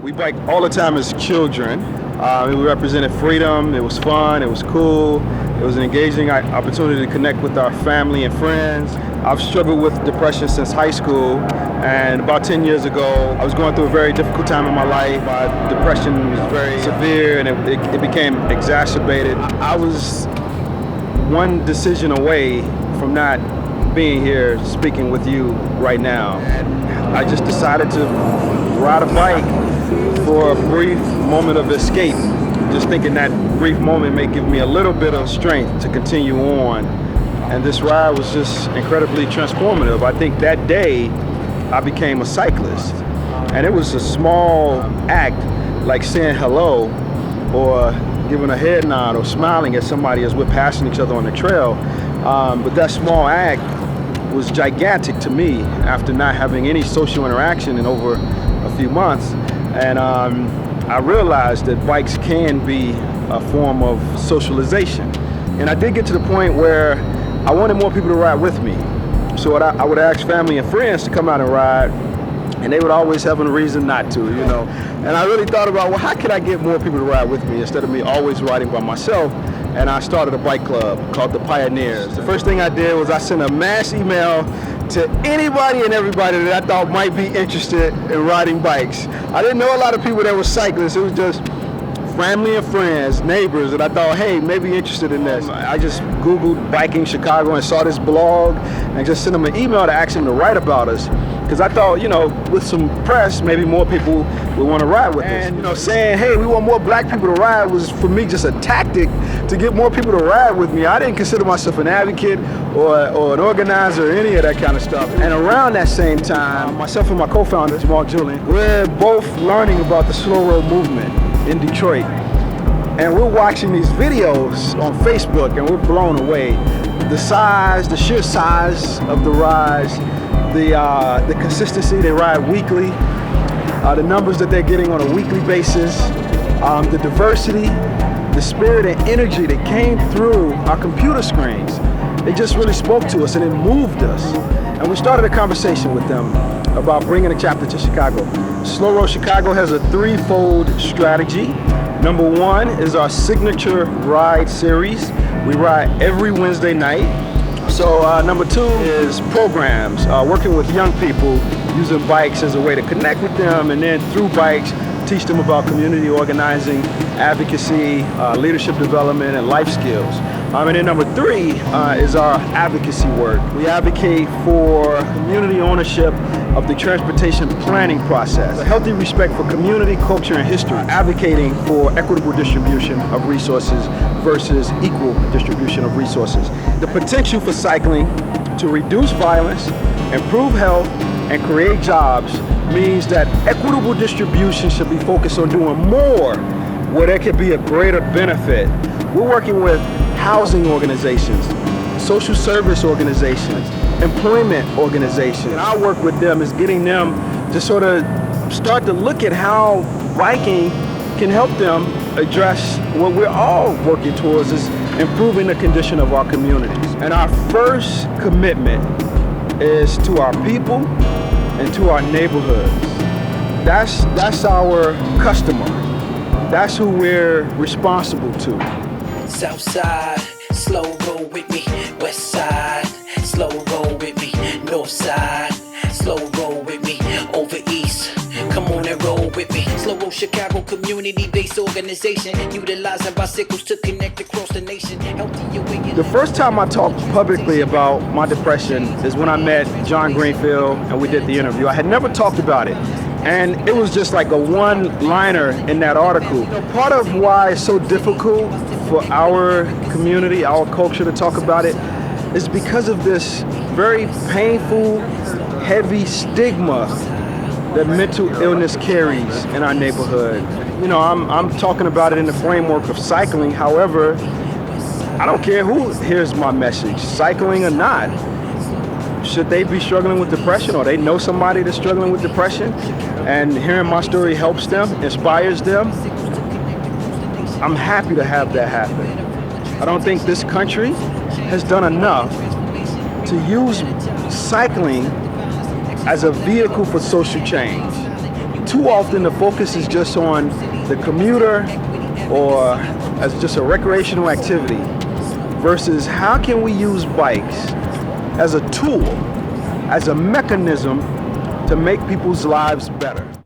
We biked all the time as children. We represented freedom. It was fun. It was cool. It was an engaging opportunity to connect with our family and friends. I've struggled with depression since high school, and about 10 years ago, I was going through a very difficult time in my life. My depression was very severe, and it became exacerbated. I was one decision away from not being here speaking with you right now. And I just decided to ride a bike for a brief moment of escape, just thinking that brief moment may give me a little bit of strength to continue on. And this ride was just incredibly transformative. I think that day I became a cyclist, and it was a small act like saying hello or giving a head nod or smiling at somebody as we're passing each other on the trail. But that small act was gigantic to me after not having any social interaction in over a few months. And I realized that bikes can be a form of socialization. And I did get to the point where I wanted more people to ride with me. So I would ask family and friends to come out and ride, and they would always have a reason not to, you know. And I really thought about, well, how can I get more people to ride with me instead of me always riding by myself? And I started a bike club called the Pioneers. The first thing I did was I sent a mass email to anybody and everybody that I thought might be interested in riding bikes. I didn't know a lot of people that were cyclists. It was just family and friends, neighbors, and I thought, hey, maybe interested in this. I just Googled biking Chicago and saw this blog and just sent them an email to ask them to write about us. Because I thought, you know, with some press, maybe more people would want to ride with us. And, you know, saying, hey, we want more black people to ride was, for me, just a tactic to get more people to ride with me. I didn't consider myself an advocate or an organizer or any of that kind of stuff. And around that same time, myself and my co-founder, Jamal Julian, we're both learning about the slow road movement in Detroit. And we're watching these videos on Facebook, and we're blown away. The size, the sheer size of the rides, the consistency. They ride weekly, the numbers that they're getting on a weekly basis, the diversity, the spirit and energy that came through our computer screens. It just really spoke to us, and it moved us. And we started a conversation with them about bringing a chapter to Chicago. Slow Road Chicago has a threefold strategy. Number one is our signature ride series. We ride every Wednesday night. So number two is programs, working with young people, using bikes as a way to connect with them, and then through bikes, teach them about community organizing, advocacy, leadership development, and life skills. And then number three is our advocacy work. We advocate for community ownership of the transportation planning process, a healthy respect for community, culture, and history, advocating for equitable distribution of resources versus equal distribution of resources. The potential for cycling to reduce violence, improve health, and create jobs means that equitable distribution should be focused on doing more where there could be a greater benefit. We're working with housing organizations, social service organizations, employment organizations. And our work with them is getting them to sort of start to look at how biking can help them address what we're all working towards, is improving the condition of our communities. And our first commitment is to our people and to our neighborhoods. That's our customer. That's who we're responsible to. South side, slow roll with me. West side, slow roll with me. North side, slow roll with me. Over east, come on and roll with me. Slow Roll Chicago, community-based organization, utilizing bicycles to connect across the nation. The first time I talked publicly about my depression is when I met John Greenfield and we did the interview. I had never talked about it, and it was just like a one-liner in that article. You know, part of why it's so difficult for our community, our culture to talk about it is because of this very painful, heavy stigma that mental illness carries in our neighborhood. You know, I'm talking about it in the framework of cycling. However, I don't care who hears my message, cycling or not. Should they be struggling with depression, or they know somebody that's struggling with depression, and hearing my story helps them, inspires them, I'm happy to have that happen. I don't think this country has done enough to use cycling as a vehicle for social change, too often the focus is just on the commuter or as just a recreational activity versus how can we use bikes as a tool, as a mechanism to make people's lives better.